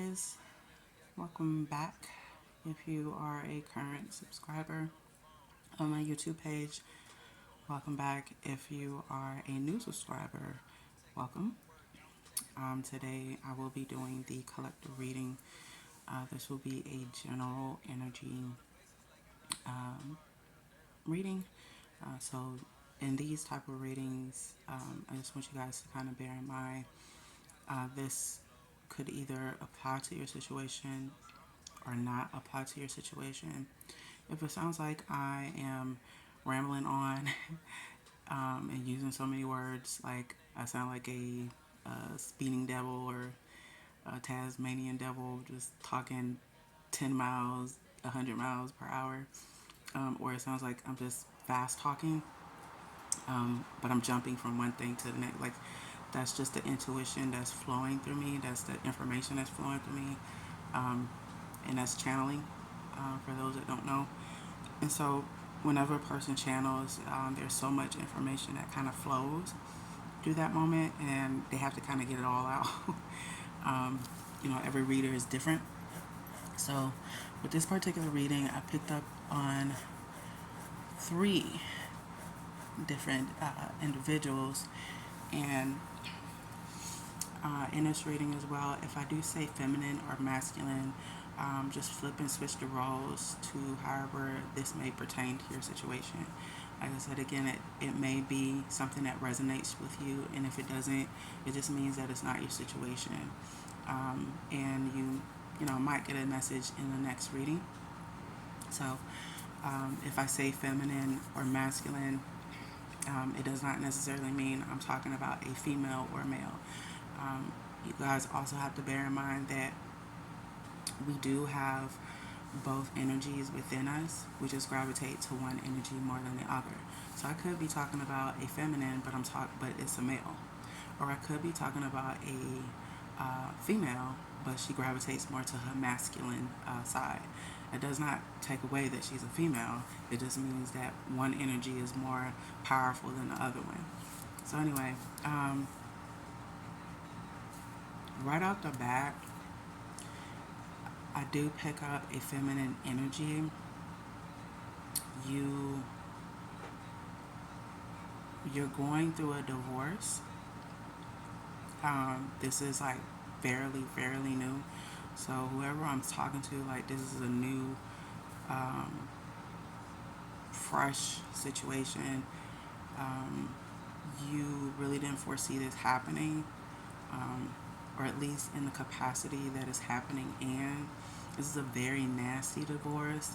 guys, welcome back. If you are a current subscriber on my YouTube page, welcome back. If you are a new subscriber, welcome. Today I will be doing the collective reading. This will be a general energy reading. So in these type of readings, I just want you guys to kind of bear in mind this could either apply to your situation or not apply to your situation. If it sounds like I am rambling on and using so many words, like I sound like a speeding devil or a Tasmanian devil just talking 10 miles, 100 miles per hour, or it sounds like I'm just fast talking, but I'm jumping from one thing to the next. Like that's just the intuition that's flowing through me. That's the information that's flowing through me, and that's channeling. For those that don't know, and so whenever a person channels, there's so much information that kind of flows through that moment, and they have to kind of get it all out. Every reader is different. So with this particular reading, I picked up on three different individuals, and in this reading as well, if I do say feminine or masculine, just flip and switch the roles to however this may pertain to your situation. Like I said again, it may be something that resonates with you, and if it doesn't, it just means that it's not your situation. And you might get a message in the next reading. So if I say feminine or masculine, it does not necessarily mean I'm talking about a female or male. You guys also have to bear in mind that we do have both energies within us. We just gravitate to one energy more than the other. So I could be talking about a feminine, but it's a male, or I could be talking about a female, but she gravitates more to her masculine side. It does not take away that she's a female. It just means that one energy is more powerful than the other one. So anyway, right off the bat, I do pick up a feminine energy. You you're going through a divorce. This is like fairly new. So whoever I'm talking to, like this is a new, fresh situation. Um, you really didn't foresee this happening, um, or at least in the capacity that is happening. And this is a very nasty divorce.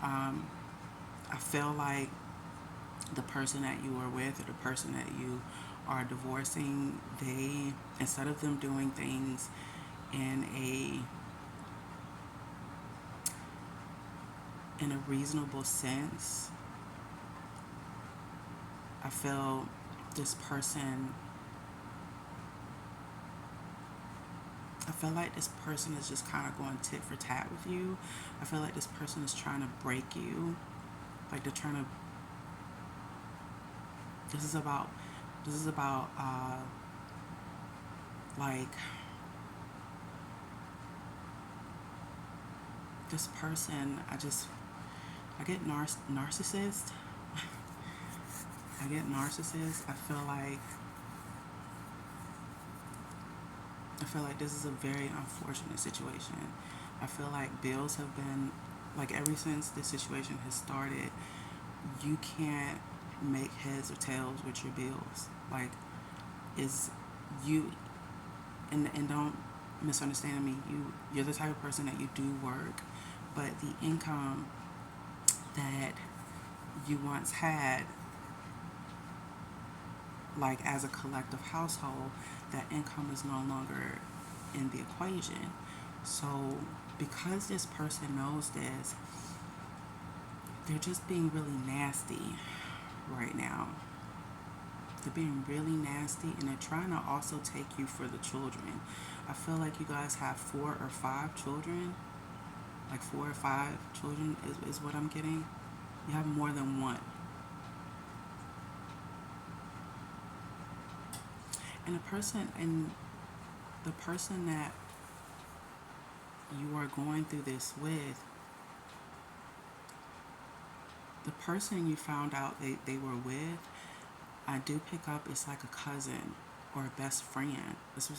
Um, I feel like the person that you are with or the person that you are divorcing, they, instead of them doing things in a reasonable sense, I feel this person I feel like this person is just kind of going tit for tat with you. I feel like this person is trying to break you. Like they're trying to. This is about. This is about. Like this person. I get narcissist. I get narcissist. I feel like this is a very unfortunate situation. I feel like bills have been, like, ever since this situation has started, you can't make heads or tails with your bills. Like, is you, and don't misunderstand me. You're the type of person that you do work, but the income that you once had, like as a collective household, that income is no longer in the equation. So because this person knows this, they're just being really nasty right now. They're being really nasty, and they're trying to also take you for the children. I feel like you guys have 4 or 5 children. Like 4 or 5 children is what I'm getting. You have more than one. And the person that you are going through this with, the person you found out they were with, I do pick up it's like a cousin or a best friend. This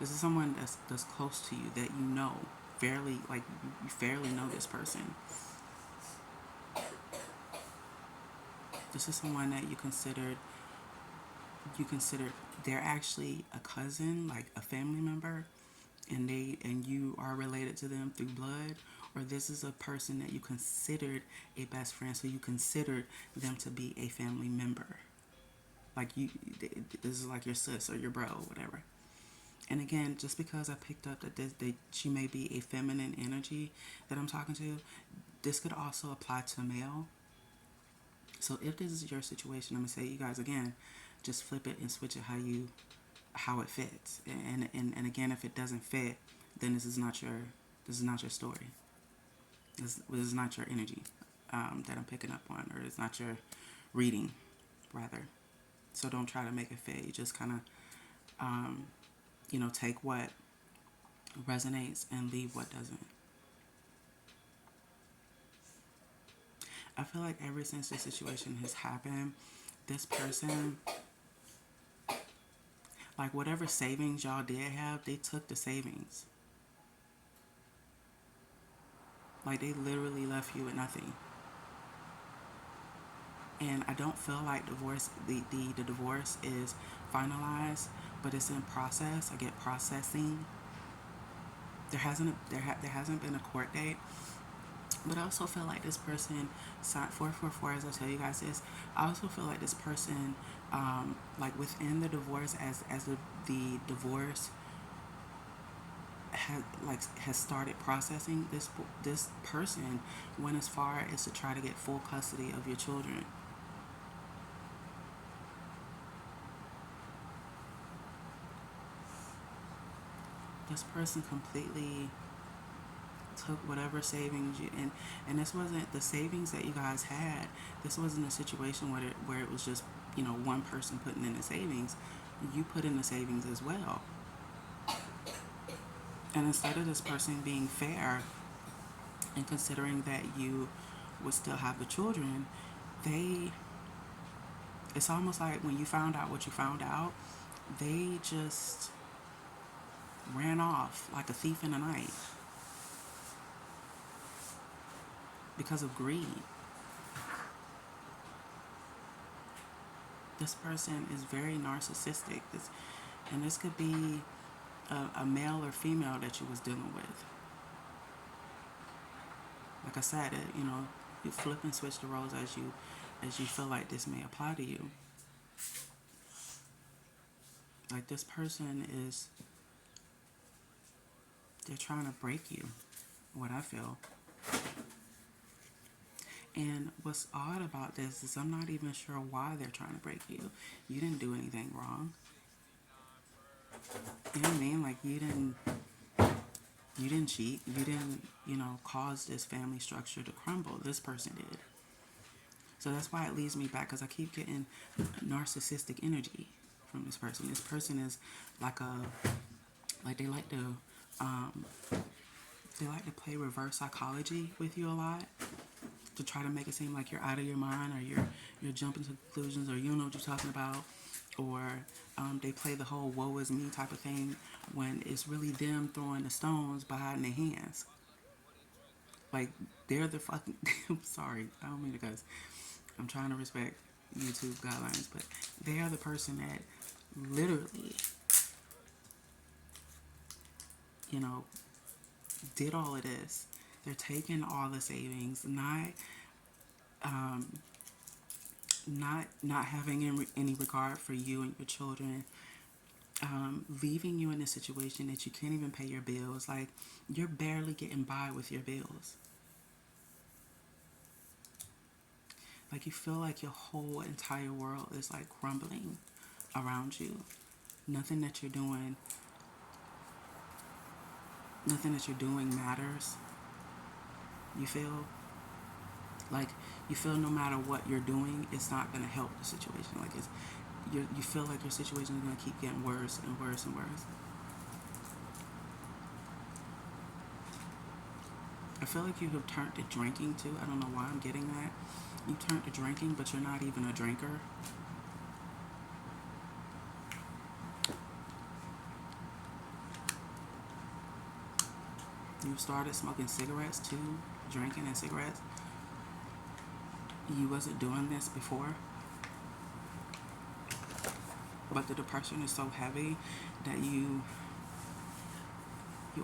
is someone that's close to you that you know fairly, like you fairly know this person. This is someone that you consider they're actually a cousin, like a family member, and you are related to them through blood, or this is a person that you considered a best friend, so you considered them to be a family member. Like this is like your sis or your bro, or whatever. And again, just because I picked up that she may be a feminine energy that I'm talking to, this could also apply to a male. So if this is your situation, I'm gonna say, you guys, again, just flip it and switch it how it fits. And again, if it doesn't fit, then this is not your story. This is not your energy that I'm picking up on, or it's not your reading, rather. So don't try to make it fit. You just kind of take what resonates and leave what doesn't. I feel like ever since this situation has happened, this person, like whatever savings y'all did have, they took the savings. Like they literally left you with nothing. And I don't feel like the divorce is finalized, but it's in process. I get processing. There hasn't been a court date, but I also feel like this person signed 444. As I tell you guys this, I also feel like this person, like within the divorce, as the divorce has started processing, this person went as far as to try to get full custody of your children. This person completely took whatever savings and this wasn't the savings that you guys had. This wasn't a situation where it was just one person putting in the savings. You put in the savings as well. And instead of this person being fair and considering that you would still have the children, they it's almost like when you found out what you found out, they just ran off like a thief in the night because of greed. This person is very narcissistic. And this could be a male or female that you was dealing with. Like I said, you flip and switch the roles as you feel like this may apply to you. Like this person they're trying to break you. What I feel. And what's odd about this is I'm not even sure why they're trying to break you. You didn't do anything wrong. You know what I mean? Like you didn't cheat. You didn't, cause this family structure to crumble. This person did. So that's why it leads me back, because I keep getting narcissistic energy from this person. This person is like like um, they like to play reverse psychology with you a lot, to try to make it seem like you're out of your mind, or you're jumping to conclusions, or you don't know what you're talking about, or they play the whole "woe is me" type of thing when it's really them throwing the stones behind their hands. Like they're the fucking. I'm sorry, I don't mean to cuss. I'm trying to respect YouTube guidelines, but they are the person that literally, you know, did all of this. They're taking all the savings, um, not having any regard for you and your children, leaving you in a situation that you can't even pay your bills. Like you're barely getting by with your bills. Like you feel like your whole entire world is like crumbling around you. Nothing that you're doing, nothing that you're doing matters. You feel like you feel no matter what you're doing, it's not gonna help the situation. Like you feel like your situation is gonna keep getting worse and worse and worse. I feel like you have turned to drinking too. I don't know why I'm getting that. You turned to drinking, but you're not even a drinker. You started smoking cigarettes too, drinking and cigarettes. You wasn't doing this before, but the depression is so heavy that you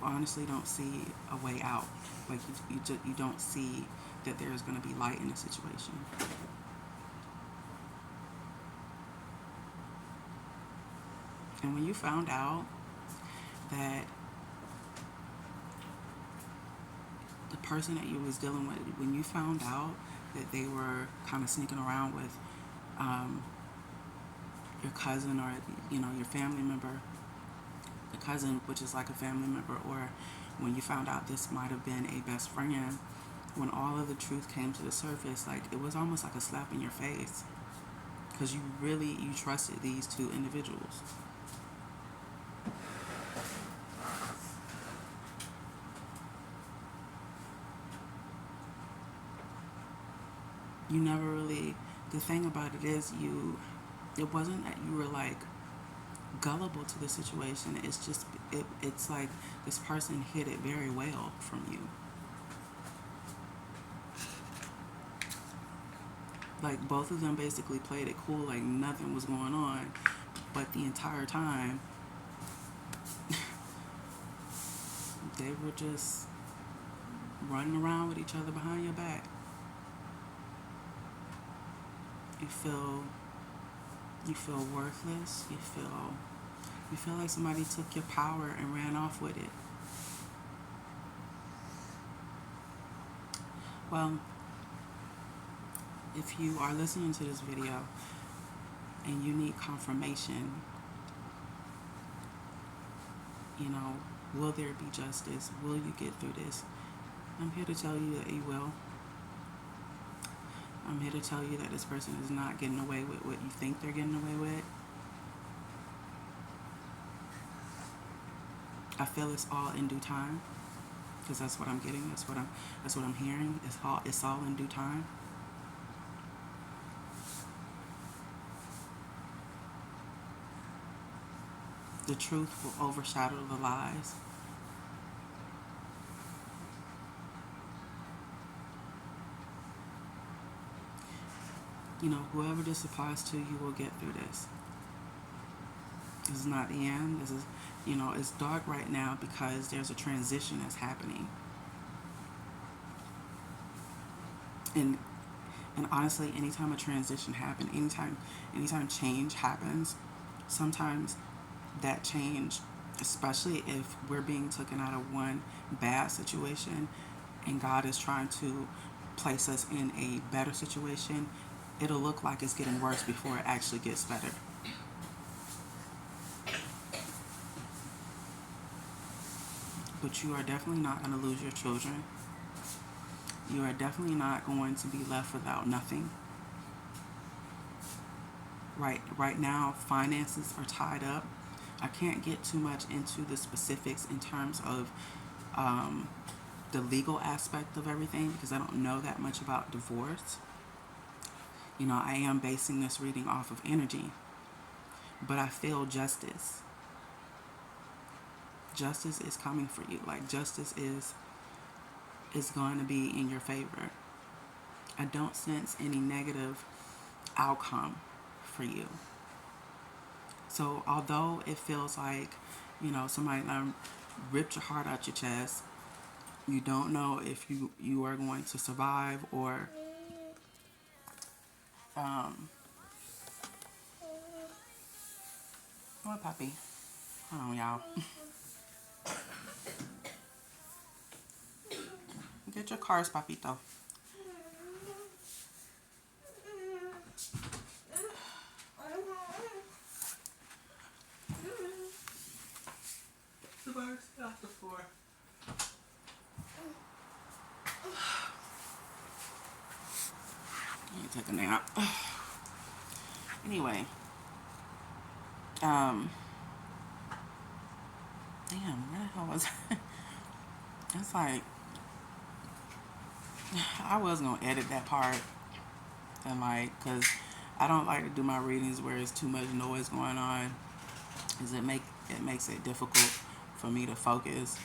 honestly don't see a way out. Like you don't see that there's going to be light in the situation. And when you found out that the person that you was dealing with, when you found out that they were kind of sneaking around with um, your cousin, or your family member, the cousin, which is like a family member, or when you found out this might have been a best friend, when all of the truth came to the surface, like it was almost like a slap in your face, because you trusted these two individuals. You never really, the thing about it is, it wasn't that you were like gullible to the situation. It's just it's like this person hid it very well from you. Like both of them basically played it cool, like nothing was going on, but the entire time they were just running around with each other behind your back. You feel worthless. You feel like somebody took your power and ran off with it. Well, if you are listening to this video and you need confirmation, will there be justice? Will you get through this? I'm here to tell you that you will. I'm here to tell you that this person is not getting away with what you think they're getting away with. I feel it's all in due time, because that's what I'm getting. That's what I'm hearing. It's all in due time. The truth will overshadow the lies. Whoever this applies to, you will get through this. This is not the end. This is, it's dark right now because there's a transition that's happening. And honestly, anytime a transition happens, anytime change happens, sometimes that change, especially if we're being taken out of one bad situation and God is trying to place us in a better situation, it'll look like it's getting worse before it actually gets better. But you are definitely not going to lose your children. You are definitely not going to be left without nothing. Right now, finances are tied up. I can't get too much into the specifics in terms of the legal aspect of everything, because I don't know that much about divorce. I am basing this reading off of energy, but I feel justice. Justice is coming for you. Like justice is going to be in your favor. I don't sense any negative outcome for you. So although it feels like, somebody ripped your heart out your chest, you don't know if you are going to survive or what, puppy? Hold on, y'all. Get your cars, papito. The birds off the floor. I need to take a nap. Anyway, damn, where the hell was I? It's like I was gonna edit that part and cause I don't like to do my readings where there's too much noise going on, cause it makes it difficult for me to focus,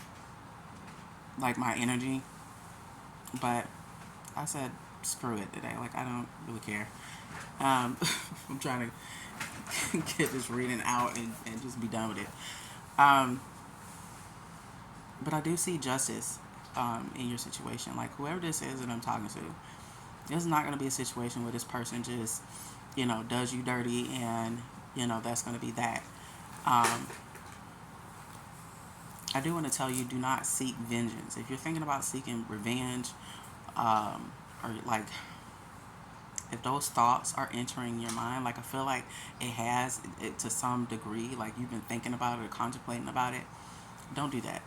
like my energy. But I said screw it today. Like I don't really care. I'm trying to get this reading out and just be done with it. Um, but I do see justice in your situation. Like whoever this is that I'm talking to, this is not going to be a situation where this person just, does you dirty and, that's going to be that. Um, I do want to tell you, do not seek vengeance. If you're thinking about seeking revenge, or like if those thoughts are entering your mind, like I feel like it has it to some degree, like you've been thinking about it or contemplating about it, don't do that.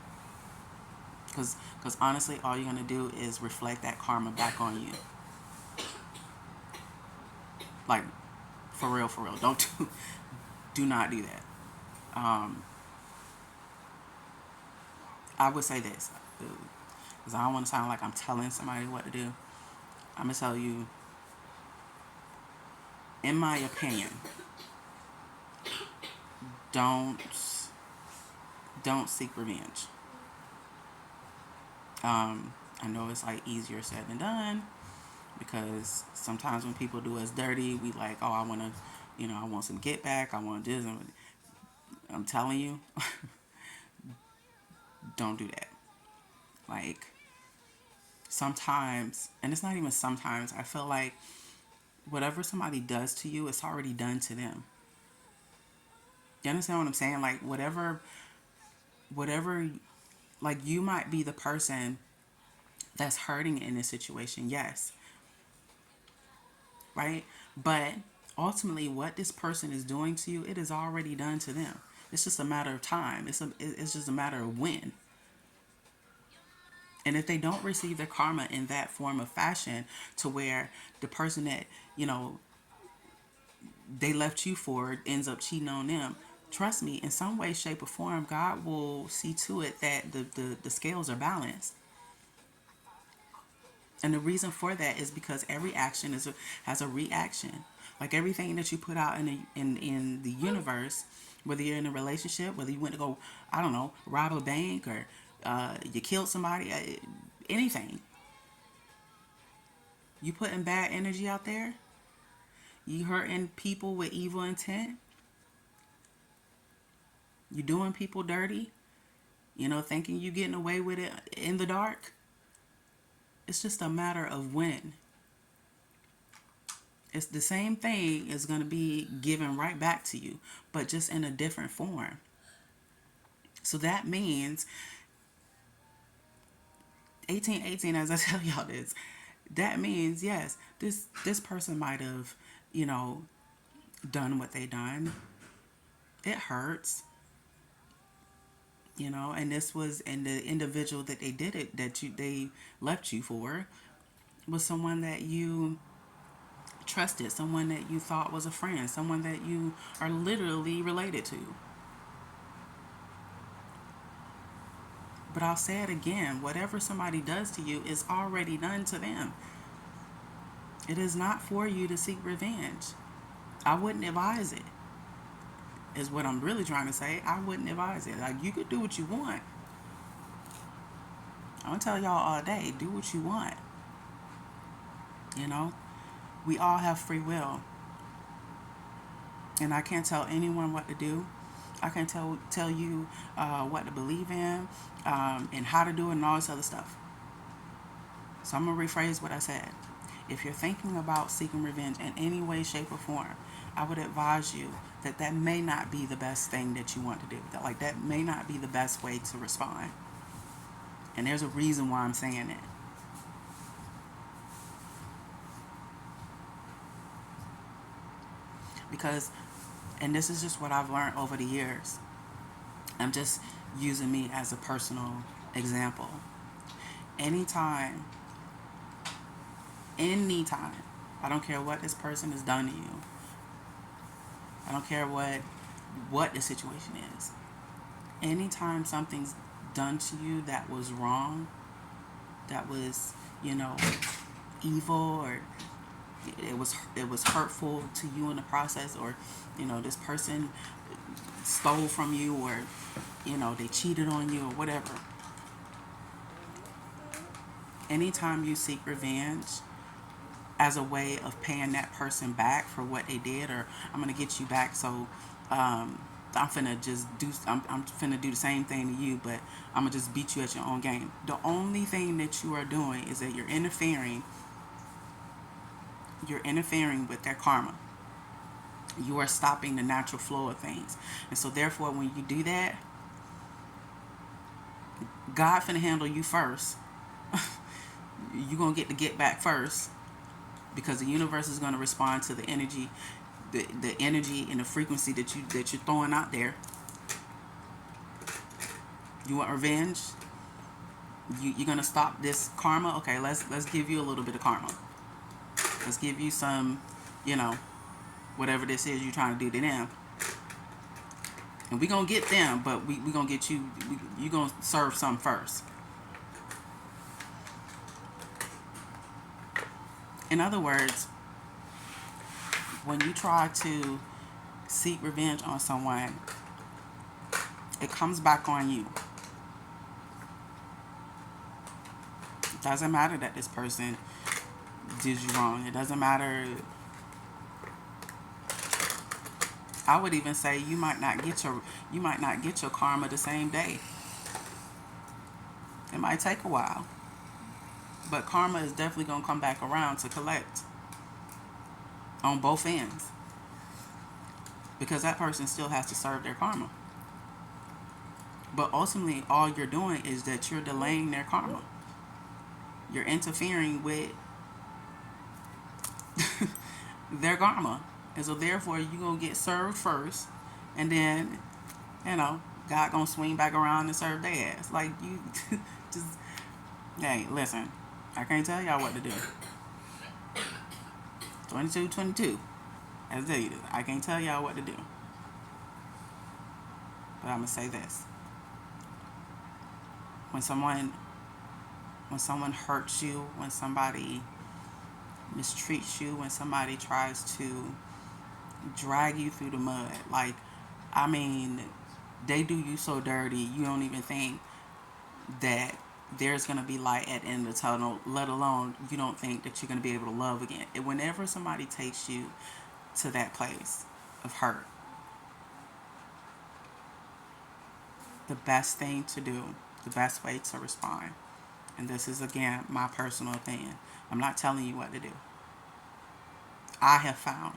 Because honestly, all you're going to do is reflect that karma back on you. Like, for real, for real. Don't do not do that. Um, I would say this, because I don't want to sound like I'm telling somebody what to do. I'm going to tell you, in my opinion, don't don't seek revenge. I know it's like easier said than done, because sometimes when people do us dirty, we like, oh, I want to, I want some get back. I want this. I'm telling you, don't do that. Like sometimes, and it's not even sometimes, I feel like whatever somebody does to you, it's already done to them. You understand what I'm saying? Like whatever, like you might be the person that's hurting in this situation, yes, right? But ultimately, what this person is doing to you, it is already done to them. It's just a matter of time. It's just a matter of when. And if they don't receive their karma in that form of fashion, to where the person that they left you for ends up cheating on them, trust me, in some way, shape, or form, God will see to it that the scales are balanced. And the reason for that is because every action has a reaction. Like everything that you put out in the universe, whether you're in a relationship, whether you went to go, I don't know, rob a bank, or you killed somebody, anything, you putting bad energy out there, you hurting people with evil intent, you doing people dirty, thinking you getting away with it in the dark. It's just a matter of when. It's the same thing is going to be given right back to you, but just in a different form. So that means 1818, as I tell y'all this, that means yes, this person might have, you know, done what they done. It hurts, and this was, and the individual that they did it, that they left you for, was someone that you trusted, someone that you thought was a friend, someone that you are literally related to. But I'll say it again, whatever somebody does to you is already done to them. It is not for you to seek revenge. I wouldn't advise it, is what I'm really trying to say. I wouldn't advise it. Like, you could do what you want. I'm going to tell y'all all day, do what you want. You know, we all have free will. And I can't tell anyone what to do. I can't tell you what to believe in, and how to do it and all this other stuff. So I'm going to rephrase what I said. If you're thinking about seeking revenge in any way, shape, or form, I would advise you that that may not be the best thing that you want to do. That may not be the best way to respond. And there's a reason why I'm saying it. Because, and this is just what I've learned over the years. I'm just using me as a personal example. Anytime, I don't care what this person has done to you. I don't care what the situation is. Anytime something's done to you that was wrong, that was you know, evil, or it was hurtful to you in the process, or this person stole from you, or they cheated on you or whatever. Anytime you seek revenge as a way of paying that person back for what they did, or I'm gonna get you back, so I'm finna just do I'm finna do the same thing to you, but I'm gonna just beat you at your own game. The only thing that you are doing is that you're interfering with their karma. You are stopping the natural flow of things. And so therefore, when you do that, God finna handle you first. You're gonna get back first, because the universe is gonna respond to the energy, the energy and the frequency that you're throwing out there. You want revenge? You're gonna stop this karma? Okay, let's give you a little bit of karma. Let's give you some, you know, whatever this is you're trying to do to them. And we gonna get them, but we gonna get you. You gonna serve some first. In other words, when you try to seek revenge on someone, it comes back on you. It doesn't matter that this person did you wrong. It doesn't matter. I would even say you might not get your karma the same day. It might take a while, but karma is definitely gonna come back around to collect on both ends, because that person still has to serve their karma. But ultimately, all you're doing is that you're delaying their karma. You're interfering with their karma, and so therefore you gonna get served first, and then you know God gonna swing back around and serve their ass. Like you, just hey, listen, I can't tell y'all what to do. 22, 22. As they, I can't tell y'all what to do, but I'm gonna say this: when someone when someone hurts you, when somebody mistreats you, when somebody tries to drag you through the mud, like, I mean, they do you so dirty, you don't even think that there's going to be light at the end of the tunnel, let alone you don't think that you're going to be able to love again. And whenever somebody takes you to that place of hurt, the best thing to do, the best way to respond, and this is again my personal opinion, I'm not telling you what to do. I have found,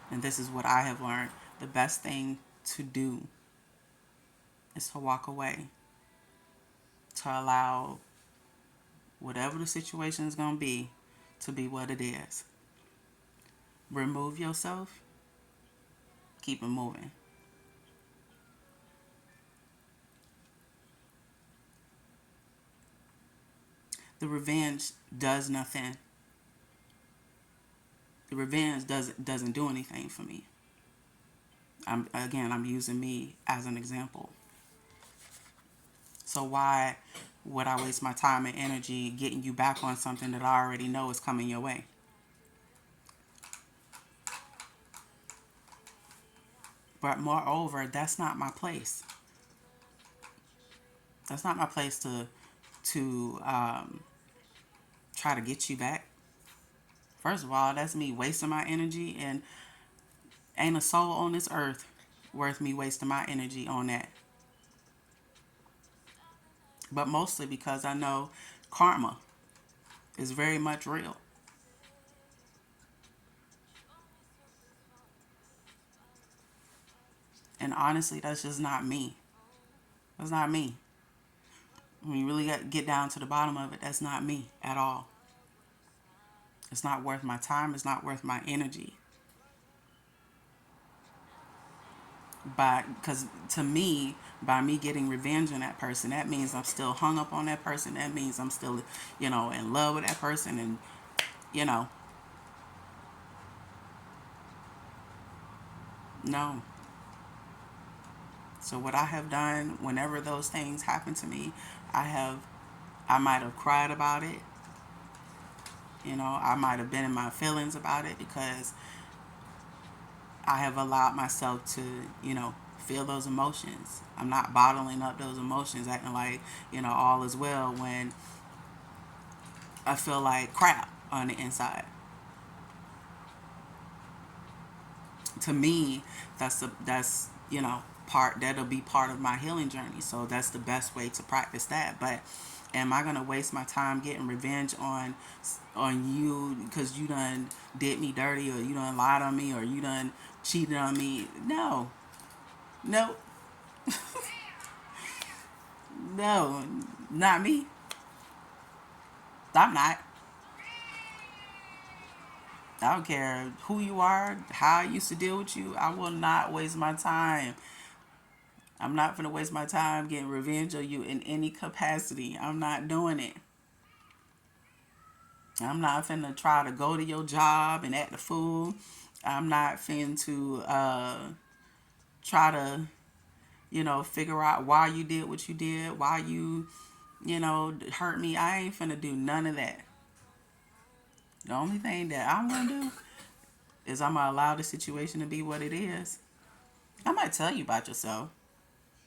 and this is what I have learned, the best thing to do is to walk away, to allow whatever the situation is going to be what it is. Remove yourself, keep it moving. The revenge does nothing. The revenge doesn't do anything for me. I'm using me as an example. So why would I waste my time and energy getting you back on something that I already know is coming your way? But moreover, that's not my place. That's not my place to try to get you back. First of all, that's me wasting my energy, and ain't a soul on this earth worth me wasting my energy on that. But mostly because I know karma is very much real. And honestly, that's just not me. That's not me. When you really get down to the bottom of it, that's not me at all. It's not worth my time. It's not worth my energy. Because to me, by me getting revenge on that person, that means I'm still hung up on that person. That means I'm still, in love with that person. And, you know, no. So what I have done whenever those things happen to me, I have, I might have cried about it. I might have been in my feelings about it because I have allowed myself to, feel those emotions. I'm not bottling up those emotions, acting like, all is well when I feel like crap on the inside. To me, that'll be part of my healing journey. So that's the best way to practice that. But am I gonna waste my time getting revenge on you because you done did me dirty, or you done lied on me, or you done cheated on me? No, no, no, not me. I'm not. I don't care who you are, how I used to deal with you. I will not waste my time. I'm not going to waste my time getting revenge on you in any capacity. I'm not doing it. I'm not finna try to go to your job and act the fool. I'm not finna to try to, figure out why you did what you did, why you, hurt me. I ain't finna do none of that. The only thing that I'm gonna do is I'm gonna allow the situation to be what it is. I might tell you about yourself.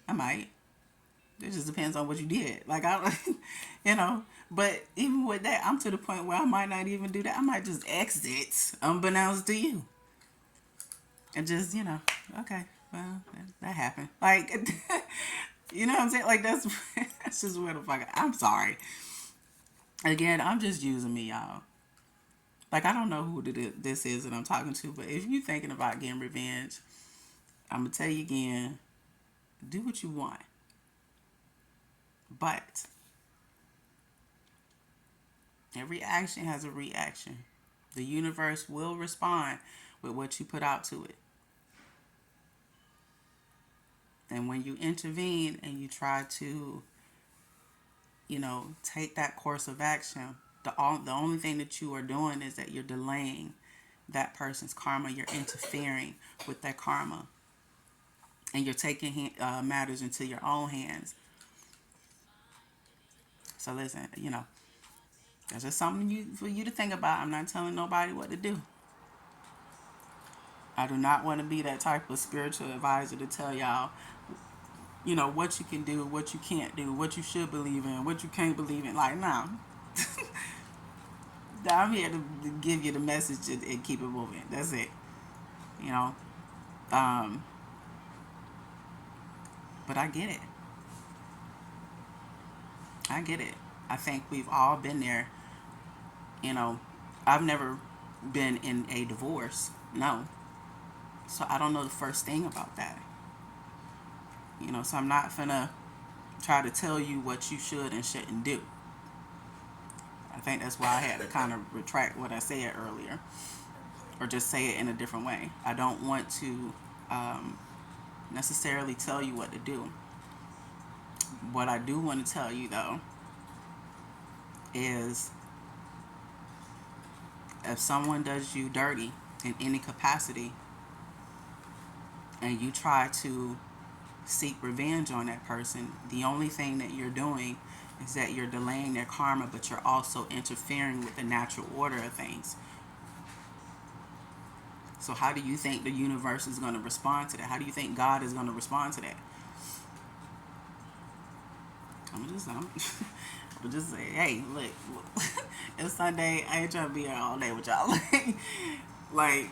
I might. It just depends on what you did. Like I, you know. But even with that, I'm to the point where I might not even do that. I might just exit unbeknownst to you, and just okay, well that happened. Like, you know what I'm saying? Like that's just where the fuck. I'm sorry. Again, I'm just using me, y'all. Like I don't know who this is that I'm talking to, but if you're thinking about getting revenge, I'm gonna tell you again: do what you want, but every action has a reaction. The universe will respond with what you put out to it. And when you intervene and you try to, take that course of action, the only thing that you are doing is that you're delaying that person's karma. You're interfering with that karma. And you're taking matters into your own hands. So listen, that's just something for you to think about. I'm not telling nobody what to do. I do not want to be that type of spiritual advisor to tell y'all, what you can do, what you can't do, what you should believe in, what you can't believe in. Like, no. I'm here to give you the message and keep it moving. That's it. You know? Um, but I get it. I get it. I think we've all been there. You know, I've never been in a divorce. No. So I don't know the first thing about that. So I'm not finna try to tell you what you should and shouldn't do. I think that's why I had to kind of retract what I said earlier, or just say it in a different way. I don't want to um, necessarily tell you what to do. What I do want to tell you, though, is if someone does you dirty in any capacity and you try to seek revenge on that person, the only thing that you're doing is that you're delaying their karma, but you're also interfering with the natural order of things. So how do you think the universe is going to respond to that? How do you think God is going to respond to that? I'm just say, hey, look, it's Sunday. I ain't trying to be here all day with y'all. Like,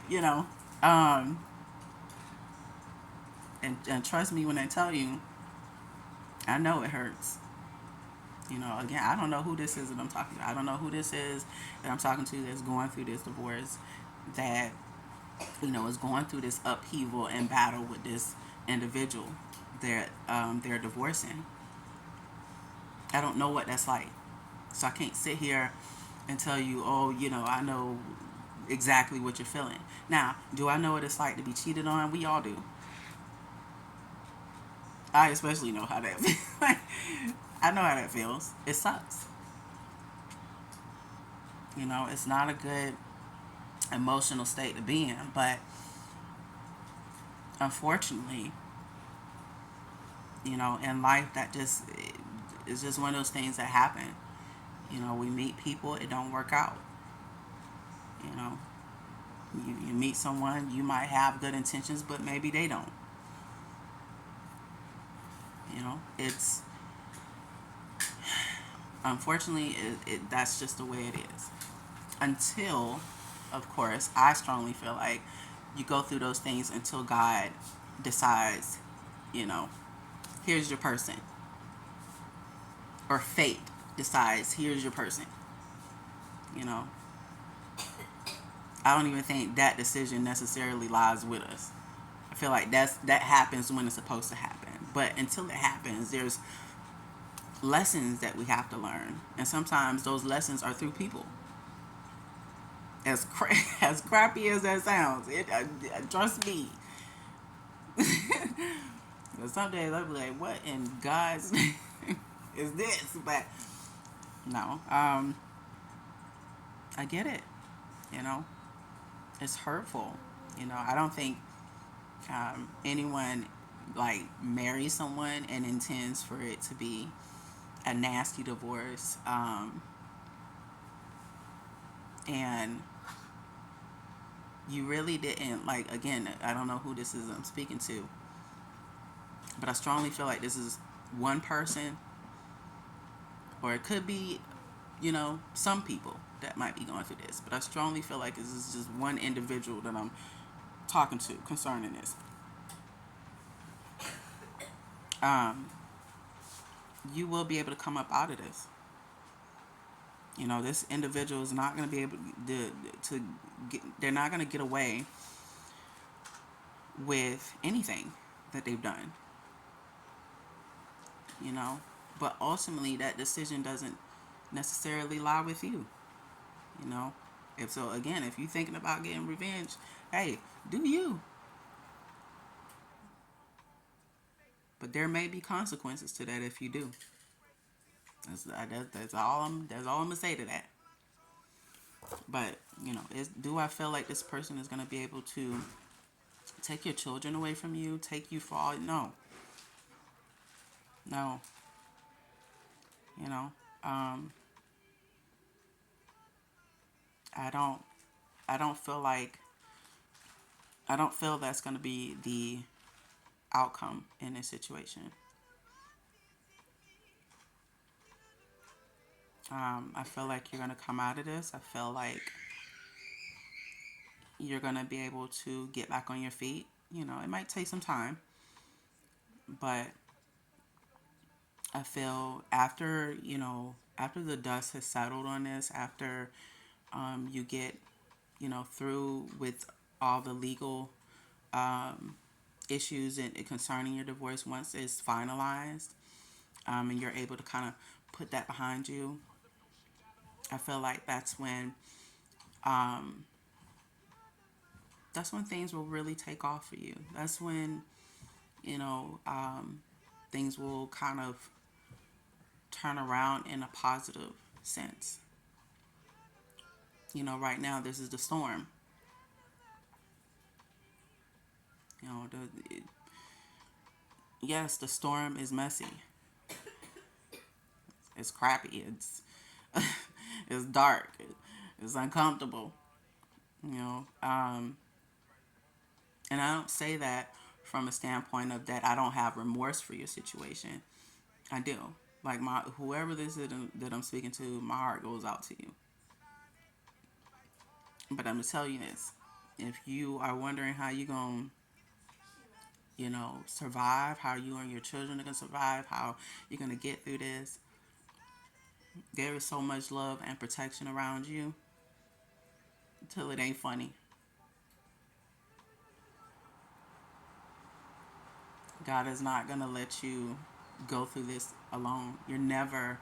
um, and trust me when I tell you, I know it hurts. Again, I don't know who this is that I'm talking to. I don't know who this is that I'm talking to that's going through this divorce, that, is going through this upheaval and battle with this individual that they're divorcing. I don't know what that's like. So I can't sit here and tell you, oh, I know exactly what you're feeling. Now, do I know what it's like to be cheated on? We all do. I especially know how that feels. I know how that feels. It sucks. It's not a good emotional state to be in, but unfortunately, in life that just is just one of those things that happen. We meet people, it don't work out. You know, you meet someone, you might have good intentions, but maybe they don't. You know, it's unfortunately that's just the way it is. Until, of course, I strongly feel like you go through those things until God decides, you know, here's your person, or fate decides here's your person. You know, I don't even think that decision necessarily lies with us. I feel like that happens when it's supposed to happen. But until it happens, there's lessons that we have to learn, and sometimes those lessons are through people. As crappy as that sounds, trust me. Some days I'll be like, "What in God's name is this?" But no, I get it. You know, it's hurtful. You know, I don't think anyone like marries someone and intends for it to be a nasty divorce. And you really didn't, like, again, I don't know who this is I'm speaking to, but I strongly feel like this is one person, or it could be, some people that might be going through this, but I strongly feel like this is just one individual that I'm talking to concerning this. um, you will be able to come up out of this. This individual is not going to be able to get, they're not going to get away with anything that they've done, you know. But ultimately, that decision doesn't necessarily lie with you, you know. If so, again, if you're thinking about getting revenge, hey, do you? But there may be consequences to that if you do. That's all I'm gonna say to that. But do I feel like this person is gonna be able to take your children away from you, take you for all? No, no. You know, um, I don't. I don't feel like. I don't feel that's gonna be the outcome in this situation. I feel like you're gonna come out of this. I feel like you're gonna be able to get back on your feet. It might take some time, but I feel after the dust has settled on this, after you get through with all the legal um, issues and concerning your divorce, once it's finalized, and you're able to kind of put that behind you, I feel like um, that's when things will really take off for you. That's when you know things will kind of turn around in a positive sense. Right now this is the storm. Yes, the storm is messy. It's crappy. It's dark. It's uncomfortable. You know, um, and I don't say that from a standpoint of that I don't have remorse for your situation. I do. Like my whoever this is that I'm speaking to, my heart goes out to you. But I'm gonna tell you this: if you are wondering how you gonna, survive, how you and your children are gonna survive, how you're gonna get through this, there is so much love and protection around you till it ain't funny. God is not gonna let you go through this alone. You're never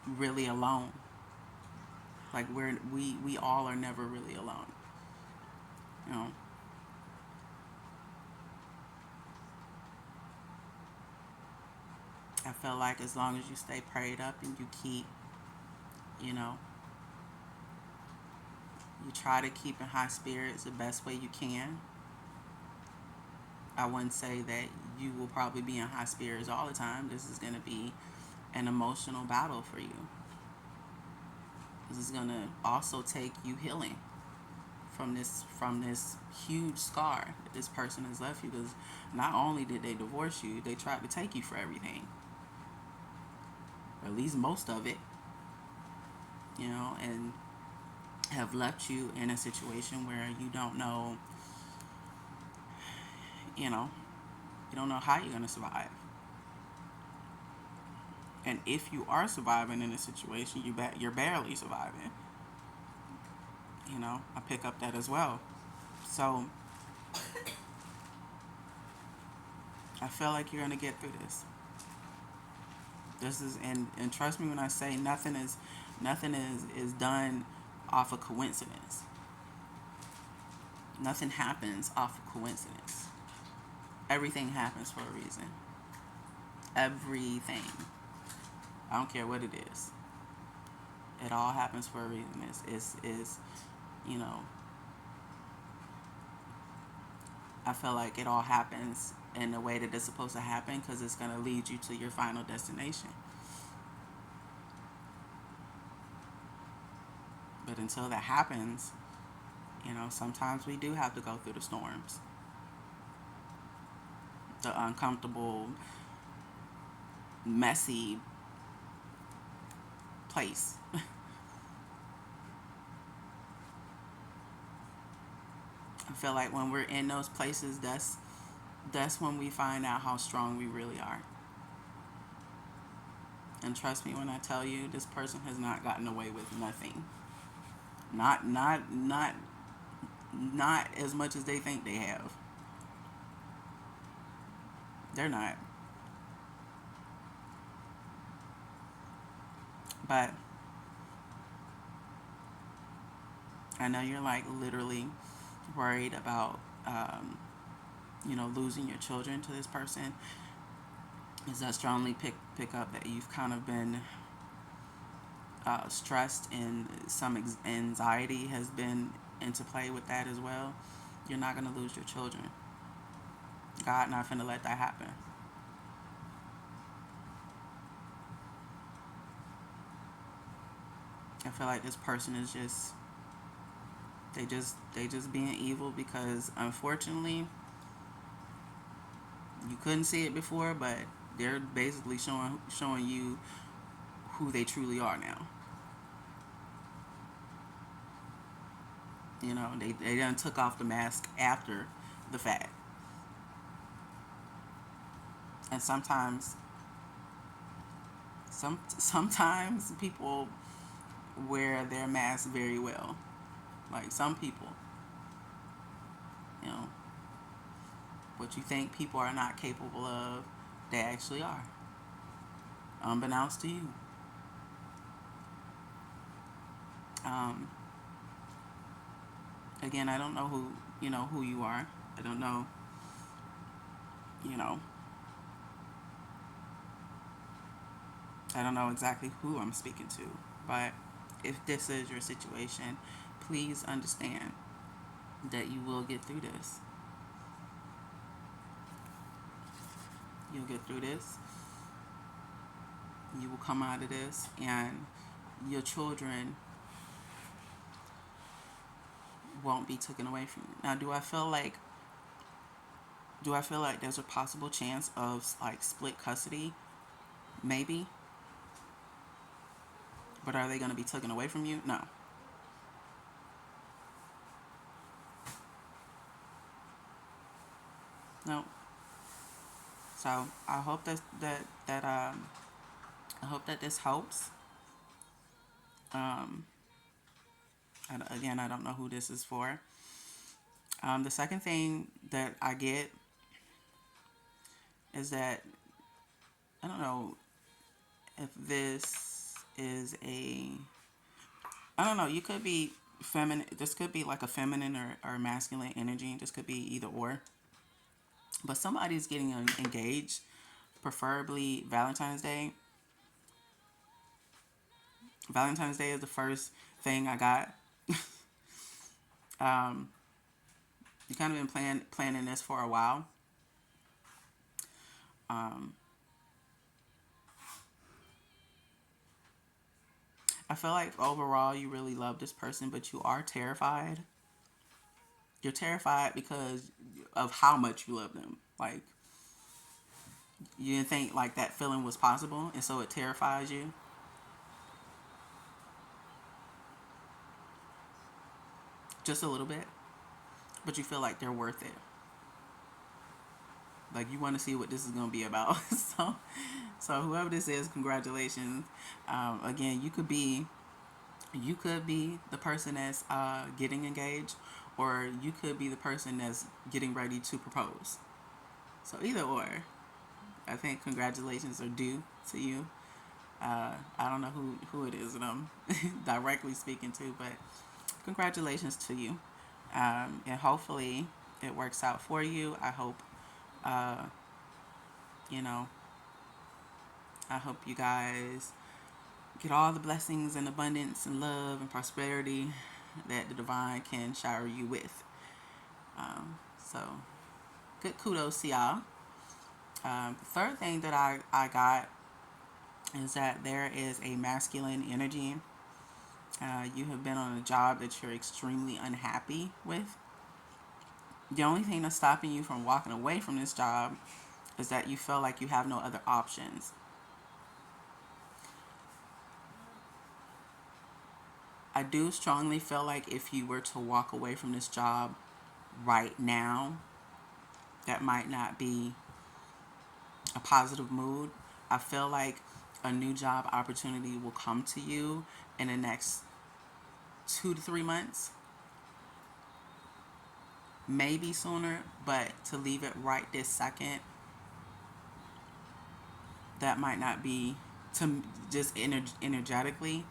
really alone. Like we all are never really alone. You know, I feel like as long as you stay prayed up and you keep, you know, you try to keep in high spirits the best way you can. I wouldn't say that you will probably be in high spirits all the time. This is going to be an emotional battle for you. This is going to also take you healing from this huge scar that this person has left you, because not only did they divorce you, they tried to take you for everything, or at least most of it, and have left you in a situation where you don't know, you know, you don't know how you're going to survive. And if you are surviving in a situation, you're barely surviving. I pick up that as well. So I feel like you're going to get through this. This is, and trust me when I say nothing is done off of coincidence. Nothing happens off of coincidence. Everything happens for a reason. Everything. I don't care what it is. It all happens for a reason. It's you know, I feel like it all happens in the way that it's supposed to happen, because it's going to lead you to your final destination. But until that happens, sometimes we do have to go through the storms, the uncomfortable, messy place. I feel like when we're in those places, that's when we find out how strong we really are. And trust me when I tell you, this person has not gotten away with nothing. Not as much as they think they have. They're not. But I know you're like literally worried about, losing your children to this person. Is that strongly pick up that you've kind of been stressed, and some anxiety has been into play with that as well. You're not going to lose your children. God not finna let that happen. I feel like this person is just being evil, because unfortunately you couldn't see it before, but they're basically showing you who they truly are now. They done took off the mask after the fact. And sometimes people wear their mask very well. Like some people, you know, what you think people are not capable of, they actually are, unbeknownst to you. Um, Again, I don't know who you are. I don't know, you know, I don't know exactly who I'm speaking to, but if this is your situation, please understand that you will get through this. You'll get through this. You will come out of this, and your children won't be taken away from you. Now, do I feel like there's a possible chance of like split custody? Maybe. But are they going to be taken away from you? No. No. So I hope I hope that this helps. Um, Again, I don't know who this is for. The second thing that I get is that I don't know if this is a, I don't know, you could be feminine. This could be like a feminine or masculine energy. This could be either or. But somebody's getting engaged, preferably Valentine's Day. Valentine's Day is the first thing I got. um, you kind of been planning this for a while. Um, I feel like overall you really love this person, but you are terrified. You're terrified because of how much you love them. Like, you didn't think like that feeling was possible, and so it terrifies you. Just a little bit, but you feel like they're worth it. Like, you want to see what this is going to be about. So whoever this is, congratulations. Again, you could be the person that's getting engaged, or you could be the person that's getting ready to propose. So either or, I think congratulations are due to you. I don't know who it is that I'm directly speaking to, but congratulations to you. And hopefully it works out for you. Uh, you know, I hope you guys get all the blessings and abundance and love and prosperity that the divine can shower you with. So good kudos to y'all. The third thing that I got is that there is a masculine energy. You have been on a job that you're extremely unhappy with. The only thing that's stopping you from walking away from this job is that you feel like you have no other options. I do strongly feel like if you were to walk away from this job right now, that might not be a positive mood. I feel like a new job opportunity will come to you in the next 2 to 3 months, maybe sooner, but to leave it right this second, that might not be, to just energetically,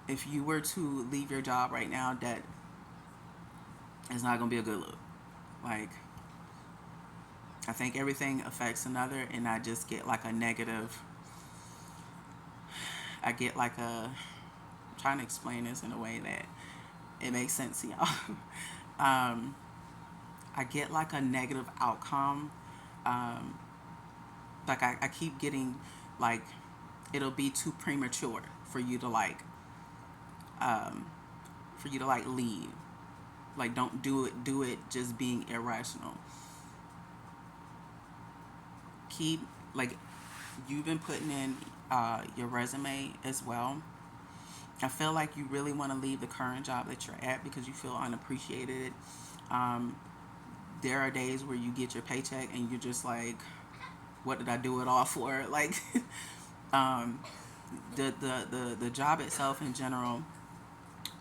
if you were to leave your job right now, that is not going to be a good look. Like, I think everything affects another, and I just get like a negative. I get like a. I'm trying to explain this in a way that it makes sense to y'all. um, I get like a negative outcome. Um, like I keep getting like it'll be too premature for you to um, leave. Like, don't do it. Do it just being irrational. Keep like you've been putting in your resume as well. I feel like you really want to leave the current job that you're at because you feel unappreciated. Um, there are days where you get your paycheck and you're just like, what did I do it all for? Like, um, the job itself in general,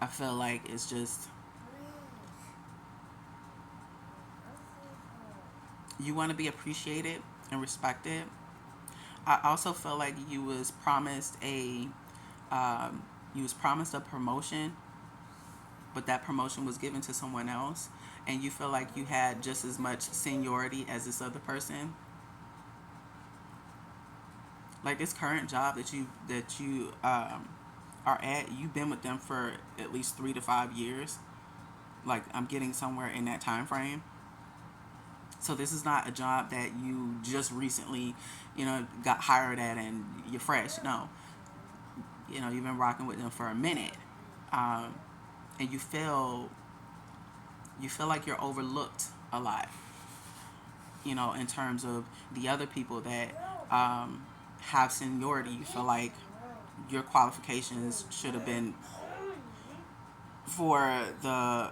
I feel like it's just, you want to be appreciated and respected. I also feel like um, you was promised a promotion, but that promotion was given to someone else, and you feel like you had just as much seniority as this other person. Like, this current job that you are at, you've been with them for at least 3 to 5 years. Like, I'm getting somewhere in that time frame. So this is not a job that you just recently, got hired at and you're fresh. No, you've been rocking with them for a minute, um, and you feel like you're overlooked a lot. In terms of the other people that have seniority, you feel like your qualifications should have been for the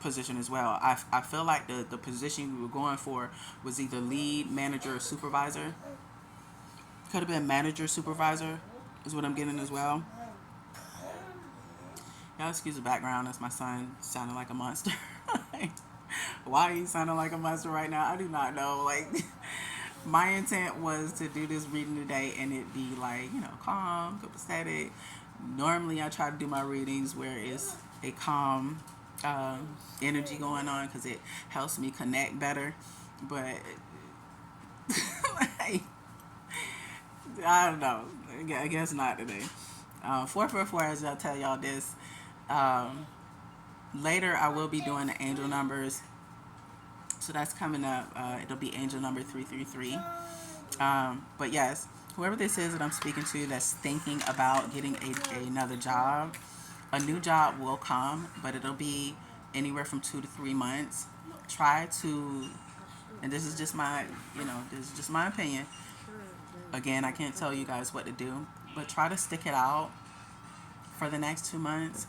position as well. I feel like the position we were going for was either lead, manager, or supervisor. Could have been manager, supervisor, is what I'm getting as well. Y'all excuse the background. That's my son sounding like a monster. Why he's sounding like a monster right now, I do not know. Like, my intent was to do this reading today and it be like, calm, copacetic. Normally I try to do my readings where it's a calm energy going on because it helps me connect better. But like, I don't know. I guess not today. 444, as I tell y'all this. Um, Later, I will be doing the angel numbers. So that's coming up. It'll be angel number 333. But yes, whoever this is that I'm speaking to that's thinking about getting another job, a new job will come, but it'll be anywhere from 2 to 3 months. Try to, and this is just my, this is just my opinion. Again, I can't tell you guys what to do, but try to stick it out for the next 2 months.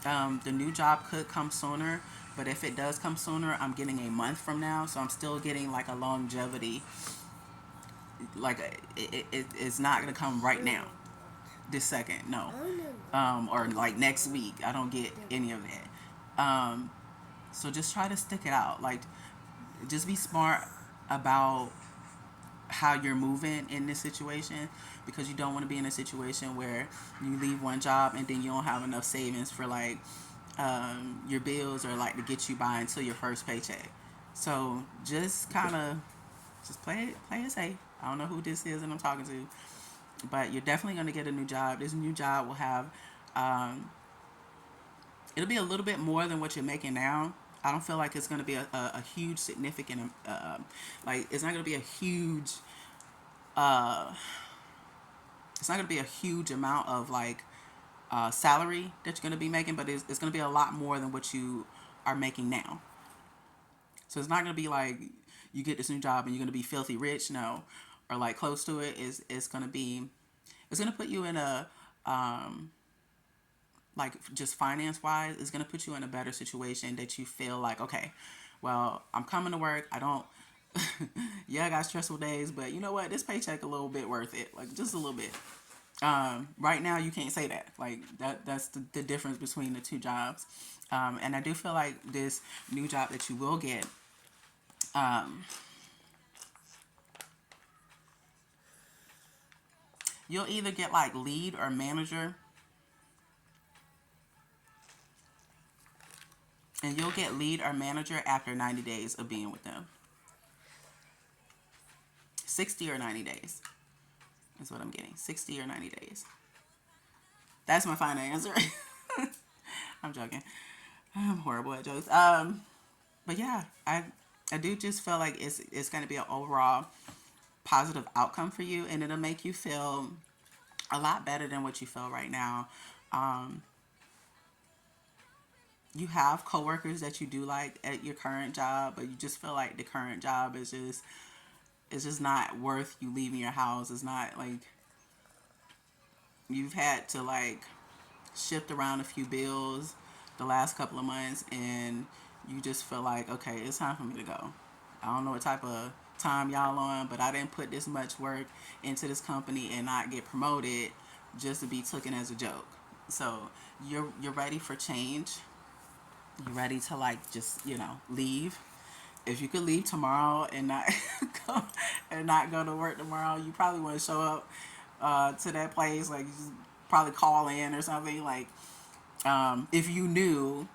The new job could come sooner, but if it does come sooner, I'm getting a month from now, so I'm still getting like a longevity. Like it's not gonna come right now, this second, no, or like next week. I don't get any of that. So just try to stick it out. Like, just be smart about how you're moving in this situation, because you don't want to be in a situation where you leave one job and then you don't have enough savings for like your bills, or like to get you by until your first paycheck. So just kind of just play it safe. I don't know who this is that I'm talking to, but you're definitely going to get a new job. This new job will have um, it'll be a little bit more than what you're making now. I don't feel like it's going to be a huge significant like it's not going to be a huge uh, it's not going to be a huge amount of like salary that you're going to be making, but it's going to be a lot more than what you are making now. So it's not going to be like you get this new job and you're going to be filthy rich, no, or like close to it. It's going to be, it's going to put you in a like just finance wise, it's going to put you in a better situation that you feel like, okay, well, I'm coming to work. I don't, yeah, I got stressful days, but you know what? This paycheck a little bit worth it, like just a little bit. Right now, you can't say that. Like that's the difference between the two jobs. And I do feel like this new job that you will get, um, you'll either get like lead or manager, and you'll get lead or manager after 90 days of being with them. 60 or 90 days is what I'm getting. 60 or 90 days. That's my final answer. I'm joking. I'm horrible at jokes. But yeah, I do just feel like it's going to be an overall positive outcome for you, and it'll make you feel a lot better than what you feel right now. Um, you have coworkers that you do like at your current job, but you just feel like the current job is just, it's just not worth you leaving your house. It's not like you've had to like shift around a few bills the last couple of months, and you just feel like, okay, it's time for me to go. I don't know what type of time y'all on, but I didn't put this much work into this company and not get promoted just to be taken as a joke. So you're ready for change. You're ready to like just, leave. If you could leave tomorrow and not go to work tomorrow, you probably want to show up to that place. Like, you just probably call in or something. Like, if you knew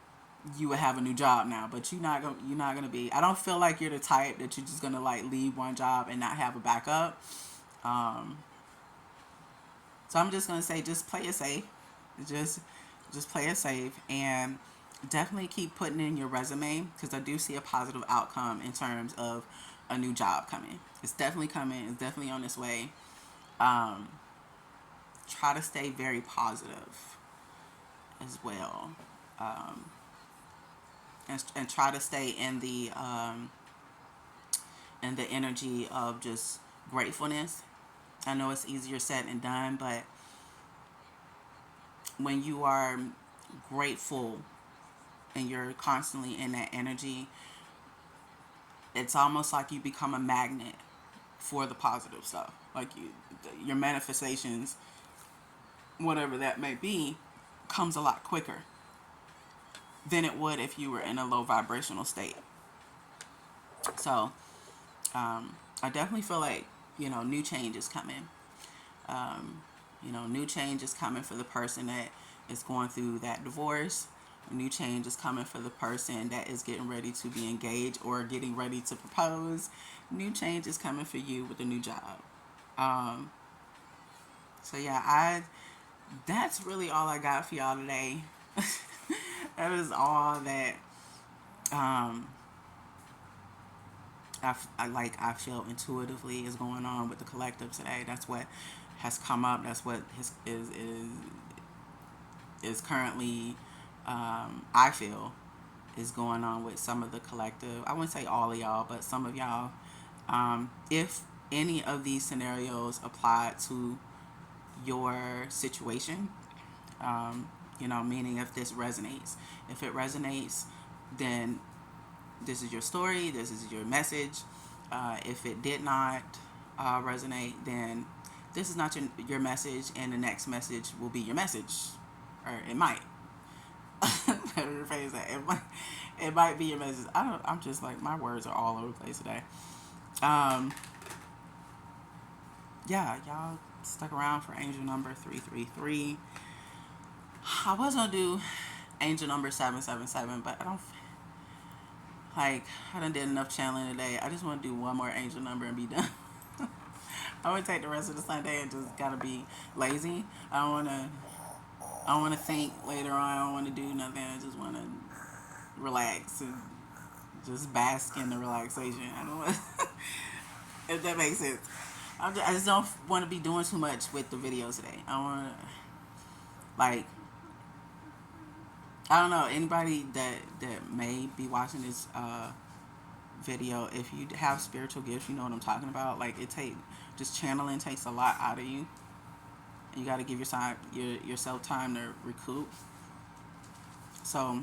you would have a new job now, but you're not gonna be. I don't feel like you're the type that you're just gonna like leave one job and not have a backup. Um, so I'm just gonna say, just play it safe. Just just play it safe, and definitely keep putting in your resume, because I do see a positive outcome in terms of a new job coming. It's definitely coming. It's definitely on its way. Um, Try to stay very positive as well. Um, and try to stay in the energy of just gratefulness. I know it's easier said than done, but when you are grateful and you're constantly in that energy, it's almost like you become a magnet for the positive stuff. Like your manifestations, whatever that may be, comes a lot quicker than it would if you were in a low vibrational state. So I definitely feel like, new change is coming. New change is coming for the person that is going through that divorce. A new change is coming for the person that is getting ready to be engaged or getting ready to propose. New change is coming for you with a new job. Um, so yeah, that's really all I got for y'all today. That is all that um, I feel intuitively is going on with the collective today. That's what has come up. That's what is currently, I feel, is going on with some of the collective. I wouldn't say all of y'all, but some of y'all. If any of these scenarios apply to your situation, meaning if this resonates. If it resonates, then this is your story, this is your message. If it did not resonate, then this is not your message, and the next message will be your message. Or it might. Better rephrase that. It might be your message. I'm just like, my words are all over the place today. Yeah, y'all stuck around for angel number 333. I was gonna do angel number 777, but I done did enough channeling today. I just want to do one more angel number and be done. I want to take the rest of the Sunday and just gotta be lazy. I don't want to think later on. I don't want to do nothing. I just want to relax and just bask in the relaxation. I don't want if that makes sense. I just don't want to be doing too much with the videos today. I want to, like, I don't know, anybody that may be watching this video, if you have spiritual gifts, you know what I'm talking about. Like, just channeling takes a lot out of you. You got to give yourself time to recoup. So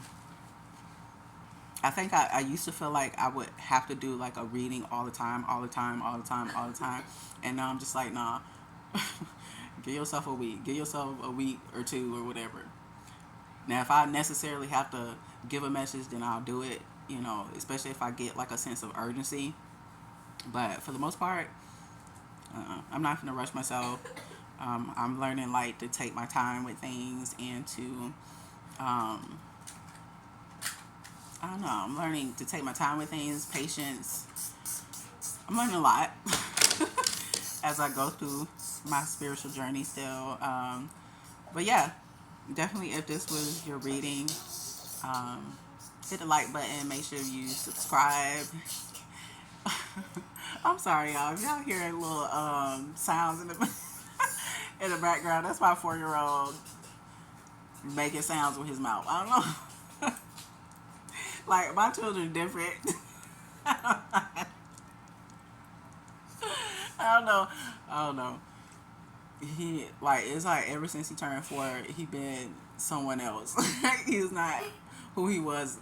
I think I used to feel like I would have to do like a reading all the time, and now I'm just like, nah. Give yourself a week. Give yourself a week or two or whatever. Now, if I necessarily have to give a message, then I'll do it. Especially if I get like a sense of urgency. But for the most part, I'm not gonna rush myself. I'm learning like to take my time with things and to, I don't know. I'm learning to take my time with things, patience. I'm learning a lot as I go through my spiritual journey still. But yeah, definitely if this was your reading, hit the like button. Make sure you subscribe. I'm sorry, y'all. If y'all hear little sounds in the in the background, that's my 4-year-old making sounds with his mouth. I don't know. Like, my children are different. I don't know. I don't know. It's like ever since he turned 4, he been someone else. He's not who he was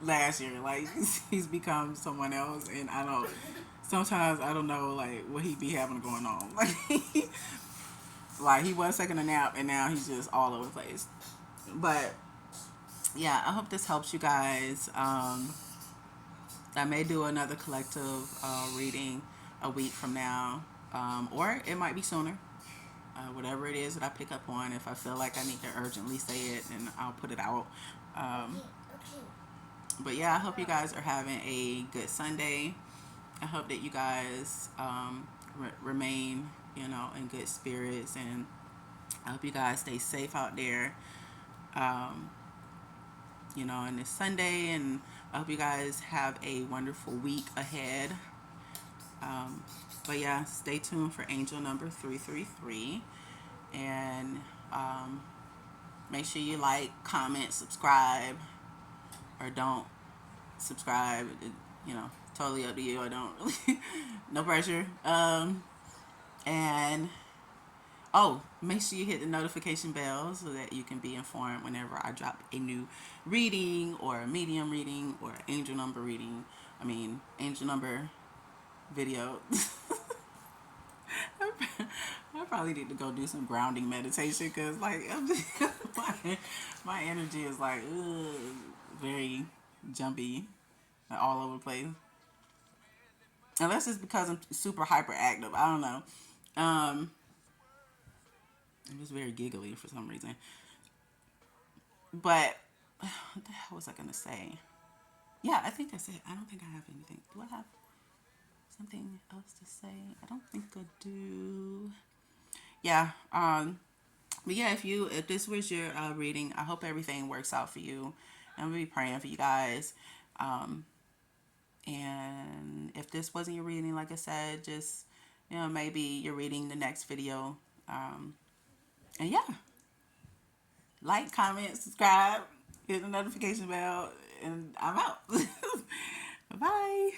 last year. Like, he's become someone else, and sometimes I don't know like what he be having going on. Like he was taking a nap, and now he's just all over the place. But yeah, I hope this helps you guys. I may do another collective reading a week from now, or it might be sooner. Whatever it is that I pick up on, if I feel like I need to urgently say it, then I'll put it out. But yeah, I hope you guys are having a good Sunday. I hope that you guys remain, in good spirits, and I hope you guys stay safe out there. On this Sunday, and I hope you guys have a wonderful week ahead. But yeah, stay tuned for angel number 333, and make sure you like, comment, subscribe, or don't subscribe. Totally up to you. I don't really, no pressure. And make sure you hit the notification bell so that you can be informed whenever I drop a new reading, or a medium reading, or angel number reading. Angel number video. I probably need to go do some grounding meditation, because like my energy is like very jumpy, all over the place. Unless it's because I'm super hyperactive. I don't know. I'm just very giggly for some reason. But what the hell was I gonna say? Yeah, I think that's it. I don't think I have anything. Do I have something else to say? I don't think I do. Yeah. But yeah, if this was your reading, I hope everything works out for you. I'm gonna be praying for you guys. And if this wasn't your reading, like I said, just, maybe you're reading the next video. And yeah, like, comment, subscribe, hit the notification bell, and I'm out. Bye.